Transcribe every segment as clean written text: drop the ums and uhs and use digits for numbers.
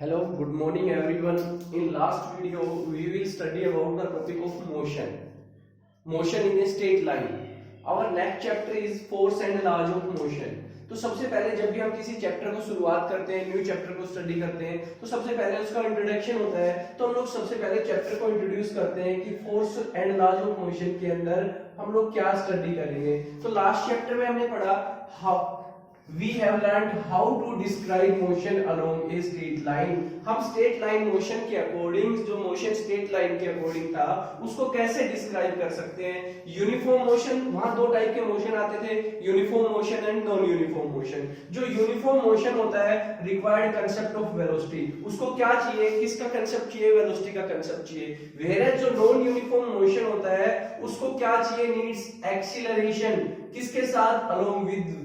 Hello, good morning everyone. In last video, we will study about the topic of motion. Motion in a straight line. Our next chapter is force and laws of motion. तो सबसे पहले जब भी हम किसी chapter को शुरुआत करते हैं, न्यू चैप्टर को स्टडी करते हैं, तो सबसे पहले उसका इंट्रोडक्शन होता है। तो हम लोग सबसे पहले चैप्टर को इंट्रोड्यूस करते हैं कि force and laws of motion के अंदर हम लोग क्या स्टडी करेंगे। तो लास्ट चैप्टर में हमने पढ़ा we have learned how to describe motion along a straight line. हम straight line motion के अकॉर्डिंग, जो मोशन straight line के अकॉर्डिंग था, उसको कैसे डिस्क्राइब कर सकते हैं। यूनिफॉर्म मोशन, वहां दो टाइप के मोशन आते थे, uniform motion and non uniform motion. जो यूनिफॉर्म मोशन होता है, रिक्वायर्ड कंसेप्ट ऑफ वेलोसिटी, उसको क्या चाहिए, किसका कंसेप्ट चाहिए, वेलोसिटी का कंसेप्ट चाहिए। वेयर जो नॉन यूनिफॉर्म मोशन होता है, उसको क्या चाहिए, नीड्स एक्सीलरेशन, किसके साथ, along with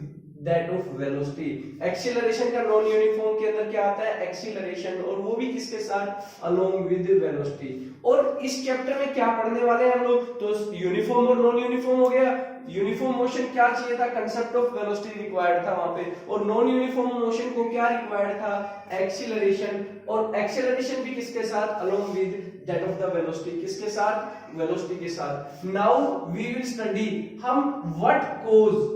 that of velocity. Acceleration का नॉन यूनिफॉर्म के अंदर क्या आता है, एक्सीलरेशन, और वो भी किसके साथ, अलोंग विद वेलोसिटी। और इस चैप्टर में क्या पढ़ने वाले हैं हम लोग, तो यूनिफॉर्म और नॉन यूनिफॉर्म हो गया। यूनिफॉर्म मोशन क्या चाहिए था, कंसेप्ट ऑफ वेलोसिटी रिक्वायर्ड था वहां पे, और नॉन यूनिफॉर्म मोशन को क्या रिक्वायर्ड था, एक्सीलरेशन, और एक्सीलरेशन भी किसके साथ, along with that of the velocity, किसके साथ, वेलोसिटी के साथ। नाउ वी विल स्टडी हम what cause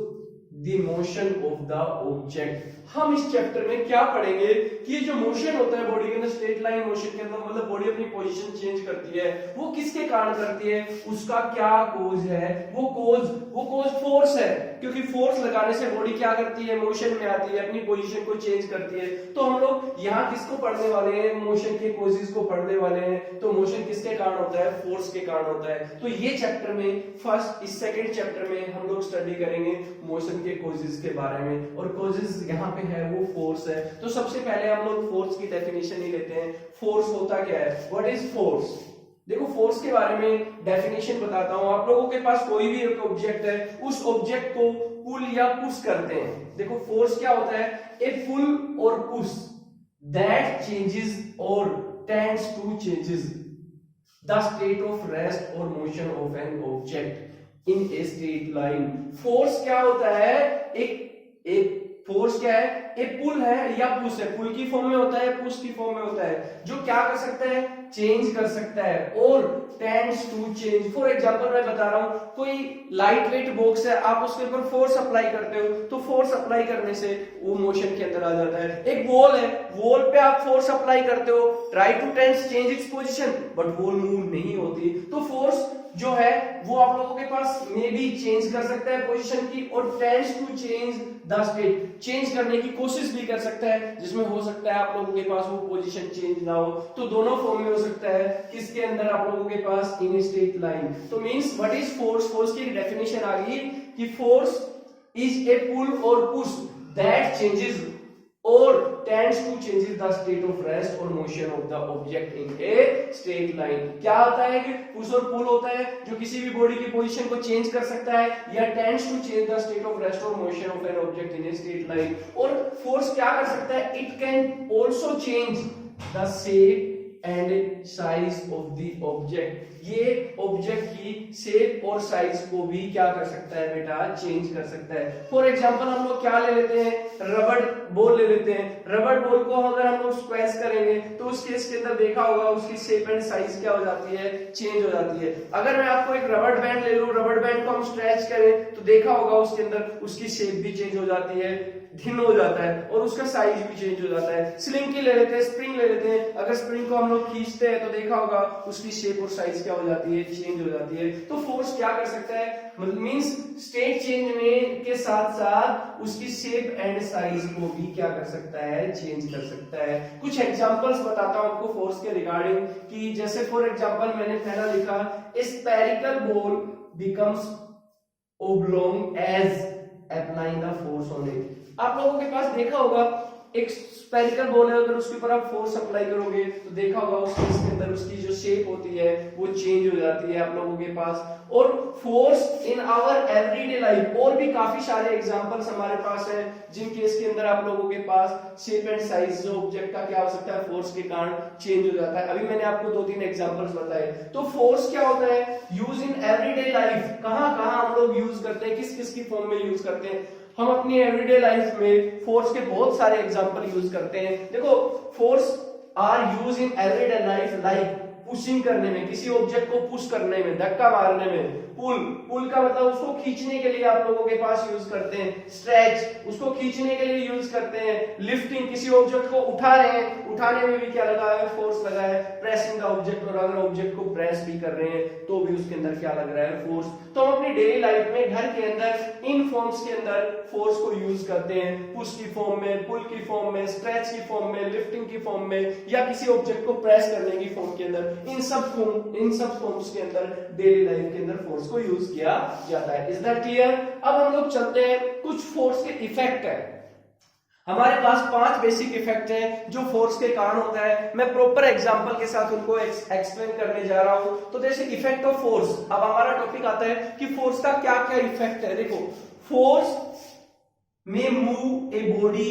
The motion of the object। हम इस चैप्टर में क्या पढ़ेंगे कि ये जो मोशन होता है बॉडी के अंदर, स्ट्रेट लाइन मोशन के अंदर, मतलब बॉडी अपनी पोजीशन चेंज करती है, वो किसके कारण करती है, उसका क्या कोज है। वो कोज फोर्स है, क्योंकि फोर्स लगाने से बॉडी क्या करती है, मोशन में आती है, अपनी पोजीशन को चेंज करती है। तो हम लोग यहाँ किसको पढ़ने वाले हैं, मोशन के कोजेस को पढ़ने वाले हैं। तो मोशन किसके कारण होता है, फोर्स के कारण होता है। तो ये चैप्टर में फर्स्ट, इस सेकेंड चैप्टर में हम लोग स्टडी करेंगे मोशन के कोजेस के बारे में, और कोजेस यहाँ पे है वो फोर्स है। तो सबसे पहले हम लोग फोर्स की डेफिनेशन ही लेते हैं। फोर्स होता क्या है, व्हाट इज फोर्स। देखो फोर्स के बारे में डेफिनेशन बताता हूं। आप लोगों के पास कोई भी एक ऑब्जेक्ट है, उस ऑब्जेक्ट को पुल या पुश करते हैं। देखो फोर्स क्या होता है, ए पुल और पुश दैट चेंजेस और tends to changes the state of rest और motion of an object in a straight line. Force क्या होता है, एक फोर्स क्या है, एक पुल है या पुश है। पुल की फॉर्म में होता है, पुश की फॉर्म में होता है, जो क्या कर सकता है, चेंज कर सकता है, और tends to change. For example मैं बता रहा हूं, कोई लाइट वेट बॉक्स है, आप उसके ऊपर फोर्स अप्लाई करते हो, तो फोर्स अप्लाई करने से वो मोशन के अंदर आ जाता है। एक वॉल है, वॉल पे आप फोर्स अप्लाई करते हो, try to tends change its position, but wall move नहीं होती। तो फोर्स जो है वो आप लोगों के पास में भी चेंज कर सकता है पोजीशन की, और tends to change the state, change करने की कोशिश भी कर सकता है, जिसमें हो सकता है आप लोगों के पास वो पोजीशन चेंज ना हो। तो दोनों फॉर्म में हो सकता है, किसके अंदर, आप लोगों के पास इन ए स्ट्रेट लाइन। तो means what is force, force की डेफिनेशन आ गई कि फोर्स इज ए पुल और push that changes or tends to changes the state of rest or motion of the object in a straight line। क्या होता है कि push और पुल होता है, जो किसी भी बॉडी की पोजीशन को चेंज कर सकता है, या tends to change the state of rest or motion of an object in a straight line। और फोर्स क्या कर सकता है, it can also change the shape and size of the object। ये ऑब्जेक्ट की शेप और साइज को भी क्या कर सकता है बेटा, चेंज कर सकता है। फॉर एग्जांपल हम लोग क्या ले लेते हैं, रबड़ बॉल ले लेते हैं। रबड़ बॉल को अगर हम लोग स्क्वैश करेंगे, तो उस केस के अंदर देखा होगा उसकी शेप एंड साइज क्या हो जाती है, चेंज हो जाती है। अगर मैं आपको एक रबड़ बैंड ले लूं, रबड़ बैंड को हम स्ट्रेच करें, तो देखा होगा उसके अंदर उसकी शेप भी चेंज हो जाती है, भिन्न हो जाता है, और उसका साइज भी चेंज हो जाता है। स्लिंग की ले लेते हैं, स्प्रिंग ले लेते हैं। अगर स्प्रिंग को हम लोग खींचते हैं, तो देखा होगा उसकी शेप और साइज क्या हो जाती है, चेंज हो जाती है। तो फोर्स क्या कर सकता है, मतलब मींस स्टेट चेंज में के साथ साथ उसकी शेप एंड साइज को भी क्या कर सकता है, चेंज कर सकता है। कुछ एग्जांपल्स बताता हूं आपको फोर्स के रिगार्डिंग, कि जैसे फॉर एग्जांपल मैंने पहला लिखा, spherical ball becomes oblong as applying the force on it। आप लोगों के पास देखा होगा एक स्फेरिकल बॉल है, अगर उसके ऊपर आप फोर्स अप्लाई करोगे, तो देखा होगा उसके अंदर उसकी जो शेप होती है वो चेंज हो जाती है आप लोगों के पास। और force in our everyday life, और भी काफी सारे एग्जांपल्स हमारे पास है, जिन केस के अंदर आप लोगों के पास शेप एंड साइज जो ऑब्जेक्ट का क्या हो सकता है, फोर्स के कारण चेंज हो जाता है। अभी मैंने आपको 2-3 एग्जांपल्स बताए। तो फोर्स क्या होता है, यूज इन एवरीडे लाइफ, कहां कहां हम लोग यूज करते हैं, किस किस की फॉर्म में यूज करते हैं। हम अपनी एवरीडे लाइफ में फोर्स के बहुत सारे एग्जांपल यूज करते हैं। देखो force are use in everyday life like pushing करने में, किसी ऑब्जेक्ट को पुश करने में, धक्का मारने में। पुल, पुल का मतलब उसको खींचने के लिए आप लोगों के पास यूज करते हैं। स्ट्रेच, उसको खींचने के लिए यूज करते हैं। लिफ्टिंग, किसी ऑब्जेक्ट को उठा रहे हैं, उठाने में भी क्या लगा है, फोर्स लगा है। प्रेसिंग द ऑब्जेक्ट, और अगर ऑब्जेक्ट को प्रेस भी कर रहे हैं तो भी उसके अंदर क्या लग रहा है, फोर्स। तो हम अपनी डेली लाइफ में घर के अंदर इन फॉर्म्स के अंदर फोर्स को यूज करते हैं। पुश की फॉर्म में, पुल की फॉर्म में, स्ट्रेच की फॉर्म में, लिफ्टिंग की फॉर्म में, या किसी ऑब्जेक्ट को प्रेस करने की फॉर्म के अंदर। इन सब फॉर्म्स के अंदर डेली लाइफ के अंदर फोर्स को यूज किया जाता है। Is that clear? अब हम लोग चलते हैं, कुछ फोर्स के इफेक्ट है। हमारे पास 5 बेसिक इफेक्ट हैं जो फोर्स के कारण होता है। मैं प्रॉपर एग्जांपल के साथ उनको एक्सप्लेन करने जा रहा हूं। तो जैसे इफेक्ट ऑफ फोर्स, अब हमारा टॉपिक आता है कि फोर्स का क्या क्या इफेक्ट है। देखो, फोर्स में move a body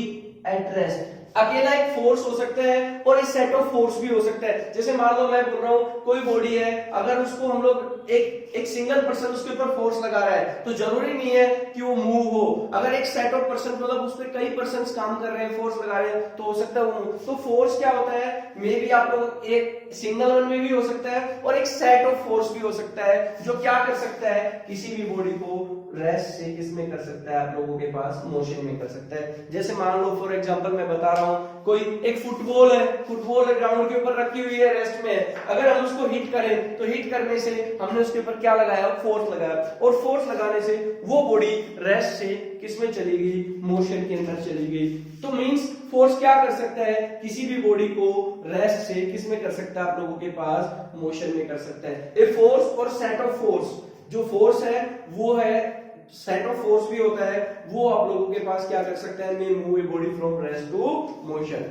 at rest. अकेला एक फोर्स हो सकता है और एक सेट ऑफ फोर्स भी हो सकता है। जैसे मान लो मैं बोल रहा हूं कोई बॉडी है, अगर उसको हम लोग एक सिंगल पर्सन उसके ऊपर फोर्स लगा रहा है तो जरूरी नहीं है कि वो मूव हो। अगर एक सेट ऑफ पर्सन, मतलब उस पर कई पर्सन काम कर रहे हैं, फोर्स लगा रहे हैं, तो हो सकता है वो मूव। तो फोर्स क्या होता है, मे बी आप लोग एक सिंगल वन में भी हो सकता है और एक सेट ऑफ फोर्स भी हो सकता है जो क्या कर सकता है, किसी भी बॉडी को रेस्ट से किसमें कर सकता है, आप लोगों के पास मोशन में कर सकता है। जैसे मान लो फॉर एग्जांपल मैं बता रहा हूं, कोई एक फुटबॉल है, फुटबॉल ग्राउंड के ऊपर रखी हुई है रेस्ट में। अगर हम उसको हिट करें तो हिट करने से हमने उसके ऊपर क्या लगाया, फोर्स लगाया, और फोर्स लगाने से वो बॉडी रेस्ट से किसमें चली गई, मोशन के अंदर चली गई। तो मींस फोर्स क्या कर सकता है, किसी भी बॉडी को रेस्ट से किसमें कर सकता है, आप लोगों के पास मोशन में कर सकता है। ए फोर्स और सेट ऑफ फोर्स, जो फोर्स है वो है, सेट ऑफ फोर्स भी होता है, वो आप लोगों के पास क्या कर सकता है, may move a body from rest to motion.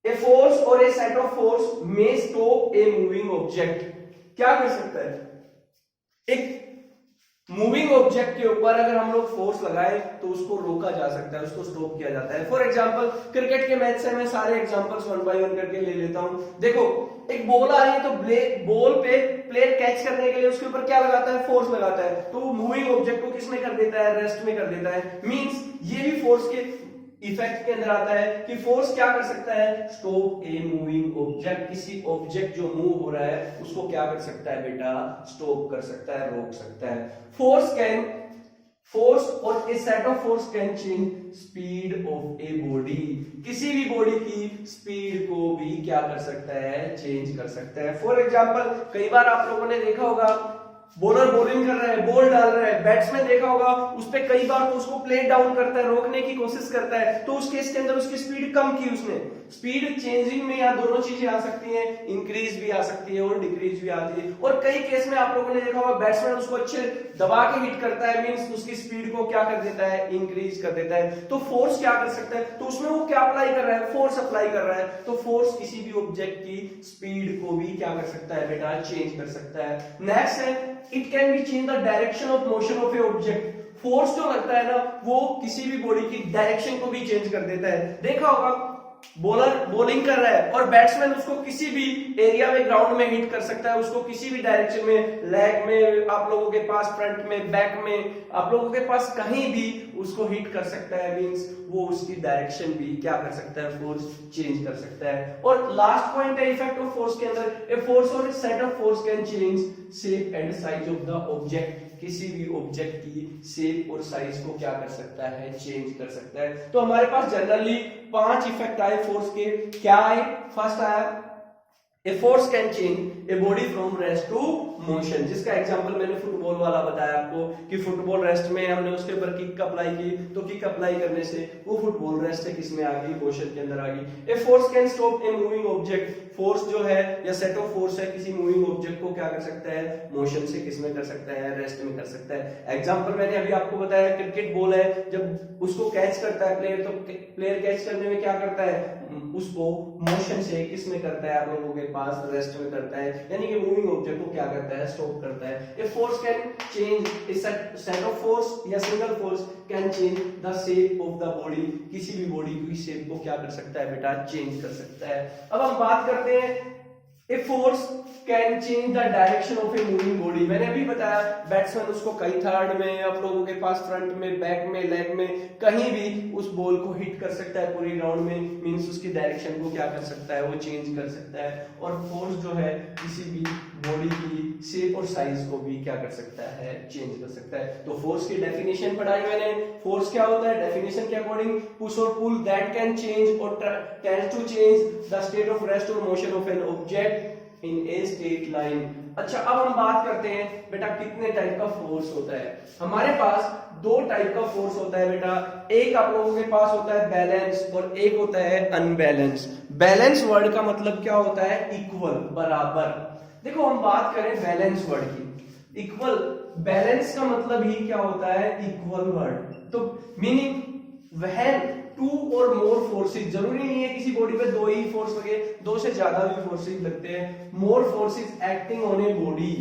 A force और a set of force may stop a moving object. क्या कर सकता है, एक मूविंग ऑब्जेक्ट के ऊपर अगर हम लोग फोर्स लगाए तो उसको रोका जा सकता है, उसको स्टॉप किया जाता है। फॉर एग्जांपल क्रिकेट के मैच से मैं सारे एग्जांपल्स 1 बाय 1 करके ले लेता हूं। देखो, एक बॉल आ रही है तो बॉल पे प्लेयर कैच करने के लिए उसके ऊपर क्या लगाता है, फोर्स लगाता है। तो वो मूविंग ऑब्जेक्ट को किसमें कर देता है, रेस्ट में कर देता है। मींस ये भी फोर्स के इफेक्ट के अंदर आता है कि फोर्स क्या कर सकता है, स्टॉप ए मूविंग ऑब्जेक्ट। किसी ऑब्जेक्ट जो मूव हो रहा है उसको क्या कर सकता है बेटा, स्टॉप कर सकता है, रोक सकता है। फोर्स और a set of force can change speed of a body. किसी भी बॉडी की स्पीड को भी क्या कर सकता है, चेंज कर सकता है। फॉर एग्जांपल कई बार आप लोगों ने देखा होगा, बॉलर बॉलिंग कर रहा है, बॉल डाल रहा है, बैट्समैन देखा होगा उस पे कई बार तो उसको प्ले डाउन करता है, रोकने की कोशिश करता है, तो उस केस के अंदर उसकी स्पीड कम की उसने। स्पीड चेंजिंग में यहाँ दोनों चीजें आ सकती हैं, इंक्रीज भी आ सकती है और डिक्रीज भी आती है। और कई केस में आप लोगों ने देखा होगा बैट्समैन उसको अच्छे दबा के हिट करता है, मींस उसकी स्पीड को क्या कर देता है, इंक्रीज कर देता है। तो फोर्स क्या कर सकता है, तो उसमें वो क्या अप्लाई कर रहा है, फोर्स अप्लाई कर रहा है। तो फोर्स किसी भी ऑब्जेक्ट की स्पीड को भी क्या कर सकता है बेटा, चेंज कर सकता है। नेक्स्ट है, it can be change the direction of motion of A object. Force जो लगता है ना वो किसी भी बॉडी की डायरेक्शन को भी चेंज कर देता है। देखा होगा बॉलर बॉलिंग कर रहा है और बैट्समैन उसको किसी भी एरिया में ग्राउंड में हिट कर सकता है, उसको किसी भी डायरेक्शन में, लेग में, आप लोगों के पास फ्रंट में, बैक में, आप लोगों के पास कहीं भी उसको हिट कर सकता है। मींस वो उसकी डायरेक्शन भी क्या कर सकता है, फोर्स चेंज कर सकता है। और लास्ट पॉइंट है इफेक्ट ऑफ फोर्स के अंदर, ए फोर्स और a set of force can change shape and size of the object. किसी भी ऑब्जेक्ट की शेप और साइज को क्या कर सकता है, चेंज कर सकता है। तो हमारे पास जनरली 5 इफेक्ट आए फोर्स के। क्या आए, फर्स्ट आया a force can change a body from rest to motion, जिसका एग्जांपल मैंने फुटबॉल वाला बताया आपको कि फुटबॉल रेस्ट में हमने उसके ऊपर किक अप्लाई की, तो किक अप्लाई करने से वो फुटबॉल रेस्ट से किसमें आ गई, मोशन के अंदर आ गई। ए force can stop a moving object, force जो है या सेट ऑफ फोर्स है किसी मूविंग ऑब्जेक्ट को क्या कर सकता है, मोशन से किसमें कर सकता है, रेस्ट में कर सकता है। एग्जांपल मैंने अभी आपको बताया, क्रिकेट बॉल है, जब उसको कैच करता है प्लेयर, तो प्लेयर कैच करने में क्या करता है, उसको मोशन से किसमें करता है, आप लोगों के पास रेस्ट में करता है, यानी कि मूविंग ऑब्जेक्ट को क्या करता है, स्टॉप करता है। A force can change, a set of force या single force can change the shape of the body, किसी भी बॉडी की शेप को क्या कर सकता है बेटा, चेंज कर सकता है। अब हम बात करते हैं ए force can change the direction of a moving body. मैंने अभी बताया बैट्समैन उसको कहीं थर्ड में, आप लोगों के पास फ्रंट में, बैक में, लेग में, कहीं भी उस बॉल को हिट कर सकता है पूरी ग्राउंड में। मींस उसकी डायरेक्शन को क्या कर सकता है, वो चेंज कर सकता है। और फोर्स जो है किसी भी बॉडी की शेप और साइज को भी क्या कर सकता है, चेंज कर सकता है। तो फोर्स की डेफिनेशन पढ़ाई मैंने। फोर्स क्या होता है, डेफिनेशन के अकॉर्डिंग पुश और पुल दैट कैन चेंज और tends to change the state of rest और motion of an object in a straight line. अच्छा, अब हम बात करते हैं बेटा कितने टाइप का फोर्स होता है। हमारे पास दो टाइप का फोर्स होता है बेटा। एक आप लोगों के पास होता है बैलेंस और एक होता है अनबैलेंस। बैलेंस वर्ड का मतलब क्या होता है, इक्वल, बराबर। देखो हम बात करें बैलेंस वर्ड की, इक्वल, बैलेंस का मतलब ही क्या होता है, इक्वल वर्ड। तो मीनिंग व्हेन टू और मोर फोर्सेस, जरूरी नहीं है किसी बॉडी पे दो ही फोर्स लगे, दो से ज्यादा भी फोर्सेस लगते हैं। More forces acting on a body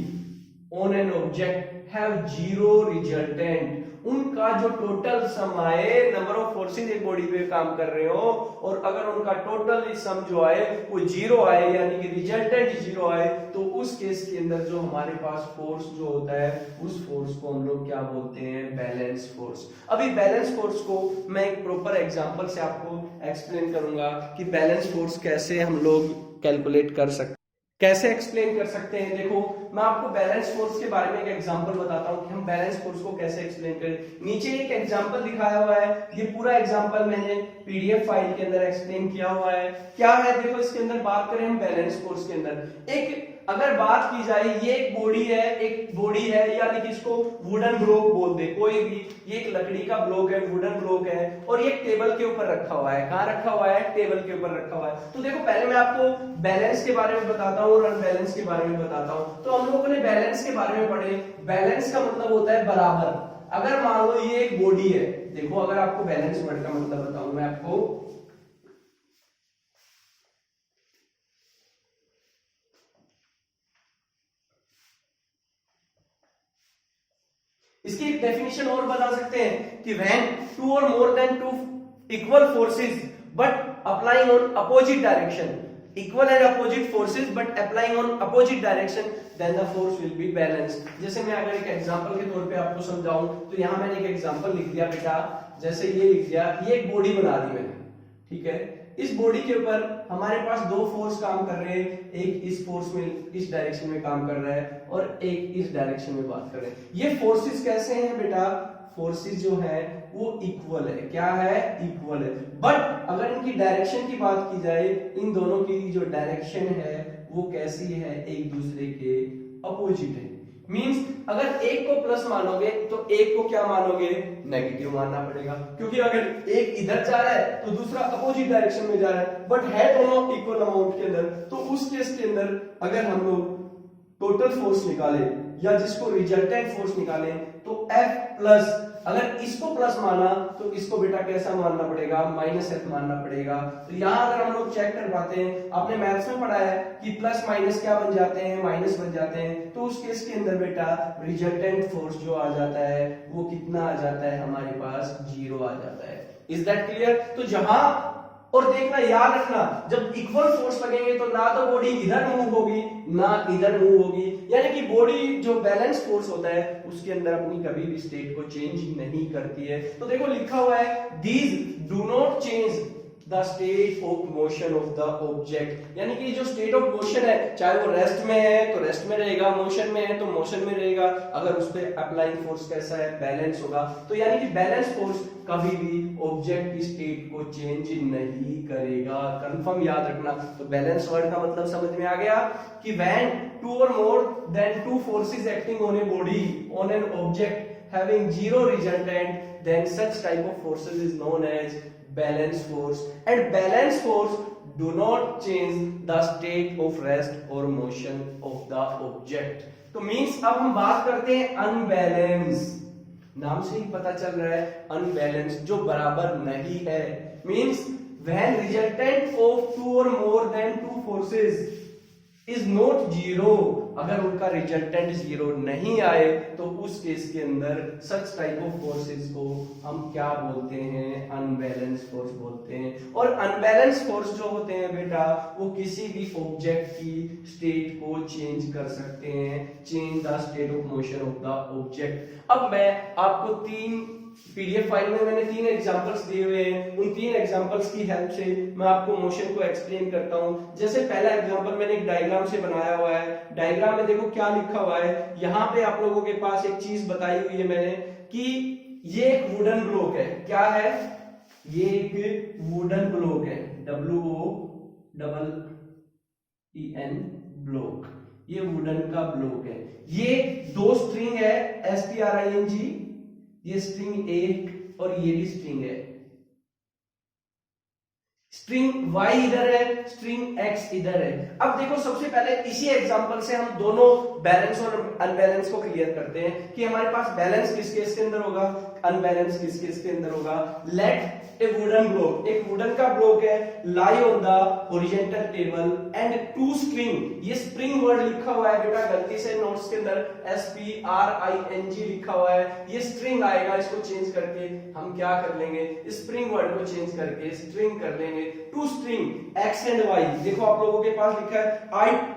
on an object have zero resultant. उनका जो टोटल सम आए, नंबर ऑफ फोर्सेस एक बॉडी पे काम कर रहे हो, और अगर उनका टोटल सम जो आए वो जीरो आए, यानी कि रिजल्टेंट जीरो आए, तो उस केस के अंदर जो हमारे पास फोर्स जो होता है, उस फोर्स को हम लोग क्या बोलते हैं, बैलेंस फोर्स। अभी बैलेंस फोर्स को मैं एक प्रॉपर एग्जांपल से आपको एक्सप्लेन करूंगा कि बैलेंस फोर्स कैसे हम लोग कैलकुलेट कर सकते, कैसे एक्सप्लेन कर सकते हैं। देखो मैं आपको बैलेंस फोर्स के बारे में एक एग्जांपल बताता हूं कि हम बैलेंस फोर्स को कैसे एक्सप्लेन करें। नीचे एक एग्जांपल दिखाया हुआ है, ये पूरा एग्जांपल मैंने पीडीएफ फाइल के अंदर एक्सप्लेन किया हुआ है। क्या है, देखो इसके अंदर बात करें हम बैलेंस फोर्स के अंदर, एक अगर बात की जाए, ये एक बॉडी है, एक बॉडी है, यानी कि इसको वुडन ब्लॉक बोलते हैं कोई भी, ये एक लकड़ी का ब्लॉक है, वुडन ब्लॉक है, और ये टेबल के ऊपर रखा हुआ है। कहां रखा हुआ है, टेबल के ऊपर रखा हुआ है। तो देखो पहले मैं आपको बैलेंस के बारे में बताता हूं और अनबैलेंस के बारे में बताता हूं। तो हम लोगों ने बैलेंस के बारे में पढ़े, बैलेंस का मतलब होता है बराबर। अगर मान लो ये एक बॉडी है, देखो अगर आपको बैलेंस वर्ड का मतलब बताऊं मैं आपको, इसकी एक डेफिनेशन और बता सकते हैं कि व्हेन टू और more than two equal forces but applying on opposite direction, equal and opposite forces but applying on opposite direction, then the force will be balance. जैसे मैं अगर एक एग्जांपल के तौर पे आपको समझाऊं, तो यहां मैंने एक एग्जांपल लिख दिया बेटा, जैसे ये लिख दिया, ये एक बॉडी बना दी मैंने, ठीक है। इस बॉडी के ऊपर हमारे पास दो फोर्स काम कर रहे हैं, एक इस फोर्स में, इस डायरेक्शन में काम कर रहा है, और एक इस डायरेक्शन में बात कर रहे हैं। ये फोर्सेस कैसे हैं बेटा, फोर्सेस जो है वो इक्वल है। क्या है, इक्वल है। बट अगर इनकी डायरेक्शन की बात की जाए, इन दोनों की जो डायरेक्शन है वो कैसी है, एक दूसरे के अपोजिट है। मींस अगर एक को प्लस मानोगे तो एक को क्या मानोगे, नेगेटिव मानना पड़ेगा, क्योंकि अगर एक इधर जा रहा है तो दूसरा अपोजिट डायरेक्शन में जा रहा है, बट है दोनों इक्वल अमाउंट के अंदर। तो उस केस के अंदर अगर हम लोग टोटल फोर्स निकाले या जिसको रिजल्टेंट फोर्स निकाले, तो F प्लस, अगर इसको प्लस माना तो इसको बेटा कैसा मानना पड़ेगा, माइनस F मानना पड़ेगा। तो यहां अगर हम लोग चेक कर पाते हैं, आपने मैथ्स में पढ़ा है कि प्लस माइनस क्या बन जाते हैं, माइनस बन जाते हैं। तो उस केस के अंदर बेटा रिजल्टेंट फोर्स जो आ जाता है वो कितना आ जाता है, हमारे पास जीरो आ जाता है। Is that clear? तो जहां, और देखना, याद रखना, जब इक्वल फोर्स लगेंगे तो ना तो बॉडी इधर मूव होगी ना इधर मूव होगी, यानी कि बॉडी जो बैलेंस फोर्स होता है उसके अंदर अपनी कभी भी स्टेट को चेंज नहीं करती है। तो देखो लिखा हुआ है, these do not change the state of motion of the object, यानी कि जो स्टेट ऑफ मोशन है, चाहे वो रेस्ट में है तो रेस्ट में रहेगा, मोशन में है तो मोशन में रहेगा। अगर उस पे अप्लाइंग फोर्स कैसा है, बैलेंस होगा। तो यानी कि बैलेंस फोर्स कभी भी ऑब्जेक्ट की स्टेट को चेंज नहीं करेगा। कंफर्म याद रखना। तो बैलेंस वर्ड का मतलब समझ में आ गया कि व्हेन टू और more than two forces acting on a body on an object having zero resultant, then such type of forces is known as balance force, and balance force do not change the state of rest or motion of the object. तो means अब हम बात करते हैं unbalance, नाम से ही पता चल रहा है unbalance, जो बराबर नहीं है। means when resultant of two or more than two forces is not zero, अगर उनका रिजल्टेंट जीरो नहीं आए तो उस केस के अंदर सच टाइप ऑफ फोर्सेस को हम क्या बोलते हैं, अनबैलेंस फोर्स बोलते हैं। और अनबैलेंस फोर्स जो होते हैं बेटा वो किसी भी ऑब्जेक्ट की स्टेट को चेंज कर सकते हैं, change the state of motion of the object. अब मैं आपको तीन पीडीएफ फाइल में मैंने तीन एग्जांपल्स दिए हुए हैं, उन तीन एग्जांपल्स की हेल्प से मैं आपको मोशन को एक्सप्लेन करता हूं। जैसे पहला एग्जांपल मैंने एक डायग्राम से बनाया हुआ है, डायग्राम में देखो क्या लिखा हुआ है, यहाँ पे आप लोगों के पास एक चीज बताई हुई है मैंने कि ये एक वुडन ब्लॉक है। क्या है? ये एक वुडन ब्लॉक है, WOEEN ब्लॉक, ये वुडन का ब्लॉक है। ये दो स्ट्रिंग है SPRING, ये स्ट्रिंग एक और ये भी स्ट्रिंग है। स्ट्रिंग y इधर है, स्ट्रिंग x इधर है। अब देखो सबसे पहले इसी एग्जांपल से हम दोनों बैलेंस और अनबैलेंस को क्लियर करते हैं कि हमारे पास बैलेंस किस केस के अंदर होगा, अनबैलेंस किस केस के अंदर होगा। लेट ए वुडन ब्लॉक, एक वुडन का ब्लॉक है, lie on the horizontal table and two string, ये स्प्रिंग वर्ड लिखा हुआ है बेटा गलती से नोट्स के अंदर SPRING लिखा हुआ है, ये स्ट्रिंग आएगा, इसको चेंज करके हम क्या कर लेंगे, स्प्रिंग वर्ड को चेंज करके स्ट्रिंग कर लेंगे। Two string x and y, देखो आप लोगों के पास लिखा है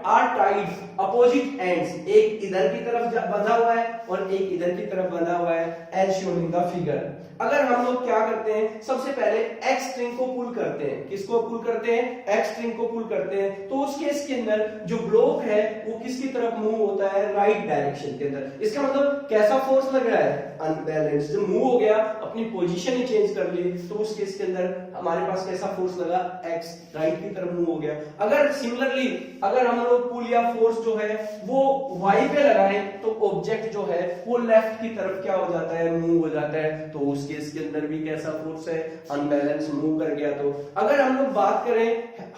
आर टाइड अपोजिट एंड्स, एक इधर की तरफ बंधा हुआ है और एक इधर की तरफ बंधा हुआ है, as shown in the figure. अगर हम लोग क्या करते हैं, सबसे पहले x स्ट्रिंग को पुल करते हैं, किसको पुल करते हैं, x स्ट्रिंग को पुल करते हैं, तो उस केस के अंदर जो ब्लॉक है वो किसकी तरफ मूव होता है, राइट डायरेक्शन के अंदर। इसका मतलब कैसा फोर्स लग रहा है, अनबैलेंस। जब मूव हो गया, अपनी पोजीशन ही चेंज कर ली, तो उस केस के अंदर हमारे पास कैसा फोर्स लगा, x राइट की तरफ मूव हो गया। अगर सिमिलरली अगर हम लोग पुल या फोर्स जो है वो y पे लगाएं तो ऑब्जेक्ट जो है वो लेफ्ट की तरफ क्या हो जाता है, मूव हो जाता है, तो उस केस के अंदर भी कैसा फोर्स है, अनबैलेंस, मूव कर गया। तो अगर हम लोग बात करें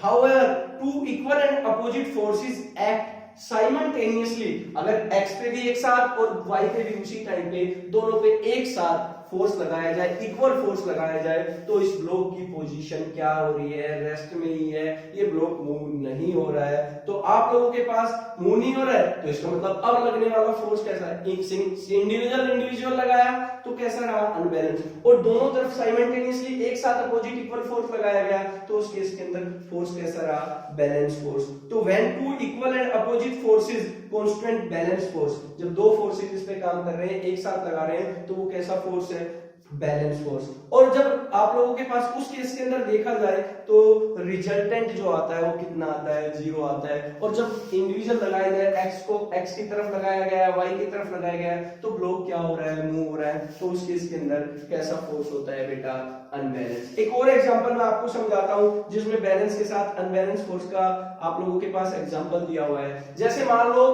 however two equal and opposite forces act simultaneously, अगर x पे भी एक साथ और y पे भी उसी टाइम पे दोनों पे एक साथ फोर्स लगाया जाए, इक्वल फोर्स लगाया जाए, तो इस ब्लॉक की पोजीशन क्या हो रही है, रेस्ट में ही है, ये ब्लॉक मूव नहीं हो रहा है। तो आप लोगों के पास मूव नहीं हो रहा है, तो इसका मतलब अब लगने वाला फोर्स कैसा है, इंडिविजुअल लगाया तो कैसा रहा, अनबैलेंस, और दोनों तरफ साइमल्टेनियसली एक साथ अपोजिट इक्वल फोर्स लगाया गया तो उस केस के अंदर फोर्स कैसा रहा, बैलेंस फोर्स। तो when two equal and opposite forces constant balance force, जब दो फोर्सेस इस पे काम कर रहे हैं, एक साथ लगा रहे हैं, तो वो कैसा फोर्स है, बैलेंस फोर्स। और जब आप लोगों के पास उस केस के अंदर देखा जाए तो रिजल्टेंट जो आता है वो कितना आता है, 0 आता है। और जब इंडिविजुअल लगाया जाए, x को x की तरफ लगाया गया, y की तरफ लगाया गया, तो ब्लॉक क्या हो रहा है, मूव हो रहा है, तो उस केस के अंदर कैसा फोर्स होता है बेटा, अनबैलेंस। एक और एग्जांपल मैं आपको समझाता हूं जिसमें बैलेंस के साथ अनबैलेंस फोर्स का आप लोगों के पास एग्जांपल दिया हुआ है। जैसे मान लो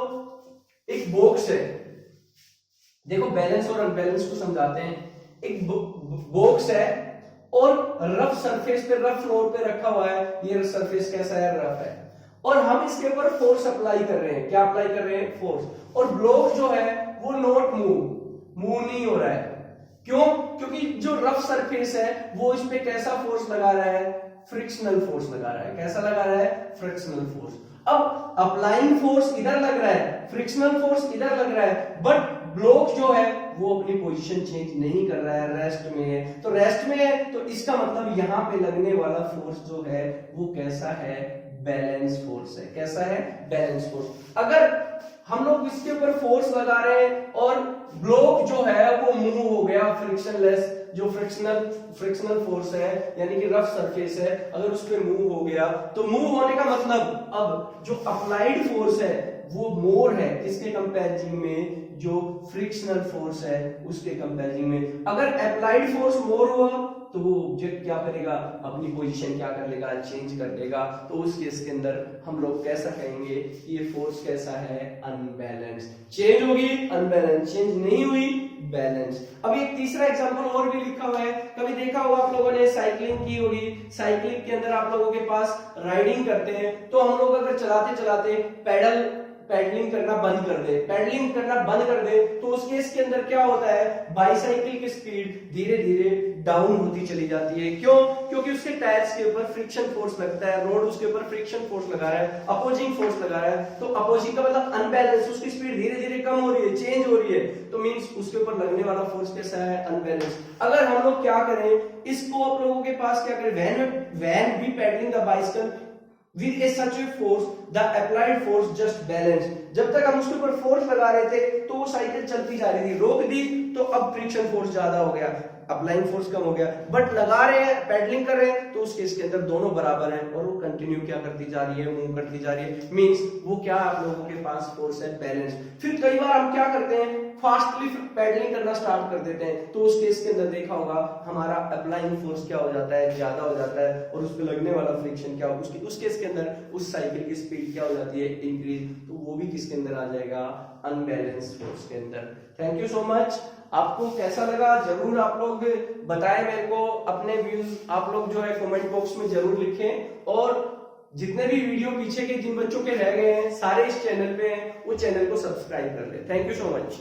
एक बॉक्स है, देखो बैलेंस और अनबैलेंस को समझाते हैं। एक बॉक्स है और रफ सरफेस पे, रफ फ्लोर पे रखा हुआ है, ये सरफेस कैसा है, रफ है, और हम इसके ऊपर फोर्स अप्लाई कर रहे हैं, क्या अप्लाई कर रहे हैं, फोर्स, और ब्लॉक जो है वो नॉट मूव नहीं हो रहा है। क्यों? क्योंकि जो रफ सरफेस है वो इस पे कैसा फोर्स लगा रहा है, फ्रिक्शनल फोर्स लगा रहा है। कैसा लगा रहा है, फ्रिक्शनल फोर्स। अब अप्लाइंग फोर्स इधर लग रहा है, फ्रिक्शनल फोर्स इधर लग रहा है, बट ब्लॉक जो है वो अपनी पोजीशन चेंज नहीं कर रहा है, रेस्ट में है। तो रेस्ट में है तो इसका मतलब यहां पे लगने वाला फोर्स जो है वो कैसा है, बैलेंस फोर्स है। कैसा है, बैलेंस फोर्स। अगर हम लोग इसके ऊपर फोर्स लगा रहे हैं और ब्लॉक जो है वो मूव हो गया, फ्रिक्शनलेस, जो फ्रिक्शनल फोर्स है यानी कि रफ सरफेस है, अगर उस पर मूव हो गया, तो मूव होने का मतलब अब जो अप्लाइड फोर्स है वो मोर है किसके कंपैरिजन में, जो फ्रिक्शनल फोर्स है उसके कंपैरिजन में। अगर अप्लाइड फोर्स मोर हुआ तो वो ऑब्जेक्ट क्या करेगा, अपनी पोजीशन क्या कर लेगा, चेंज कर देगा। तो उस केस के अंदर हम लोग कैसा कहेंगे कि ये फोर्स कैसा है, अनबैलेंस। चेंज होगी, अनबैलेंस, चेंज नहीं हुई, बैलेंस। अब एक तीसरा एग्जांपल और भी लिखा हुआ है, कभी देखा होगा आप लोगों ने, साइकिलिंग की होगी, साइकिलिंग के अंदर आप लोगों के पास राइडिंग करते हैं, तो हम लोग अगर चलाते चलाते पैडलिंग करना बंद कर दे, पैडलिंग करना बंद कर दे, तो उस केस के अंदर क्या होता है, बाईसाइकिल की स्पीड धीरे धीरे डाउन होती चली जाती है। क्यों? क्योंकि उसके टायर्स के ऊपर फ्रिक्शन फोर्स लगता है, रोड उसके ऊपर फ्रिक्शन फोर्स लगा रहा है, अपोजिंग फोर्स लगा रहा है। तो अपोजिंग का मतलब अनबैलेंस, उसकी स्पीड धीरे धीरे कम हो रही है, चेंज हो रही है, तो मींस उसके ऊपर लगने वाला फोर्स कैसा है, अनबैलेंस। अगर हम लोग क्या करें, इसको आप लोगों के पास क्या करें, when we pedaling the bicycle with a such a force, the applied force just balance। जब तक हम उसके ऊपर फोर्स लगा रहे थे तो वो साइकिल चलती जा रही थी, रोक दी तो अब फ्रिक्शन फोर्स ज्यादा हो गया, अप्लाइंग फोर्स कम हो गया। बट लगा रहे हैं, पेडलिंग कर रहे हैं, तो उस केस के अंदर दोनों बराबर हैं और वो कंटिन्यू क्या करती जा रही है, मूव करती जा रही है। मींस वो क्या आप लोगों के पास फोर्स है, बैलेंस। फिर कई बार हम क्या करते हैं, फास्टली पेडलिंग करना स्टार्ट कर देते हैं, तो उस केस के अंदर देखा होगा हमारा अप्लाइंग फोर्स क्या हो जाता है, ज्यादा हो जाता है, और उस पे लगने वाला फ्रिक्शन क्या होगा, उस केस के अंदर उस साइकिल की स्पीड क्या हो जाती है, इंक्रीज। तो वो भी किसके अंदर आ जाएगा, अनबैलेंस फोर्स के अंदर। Thank you so much. आपको कैसा लगा जरूर आप लोग बताएं मेरे को, अपने व्यूज आप लोग जो है कमेंट बॉक्स में जरूर लिखें, और जितने भी वीडियो पीछे के जिन बच्चों के रह गए हैं सारे इस चैनल पे हैं, वो चैनल को सब्सक्राइब कर ले। Thank you so much.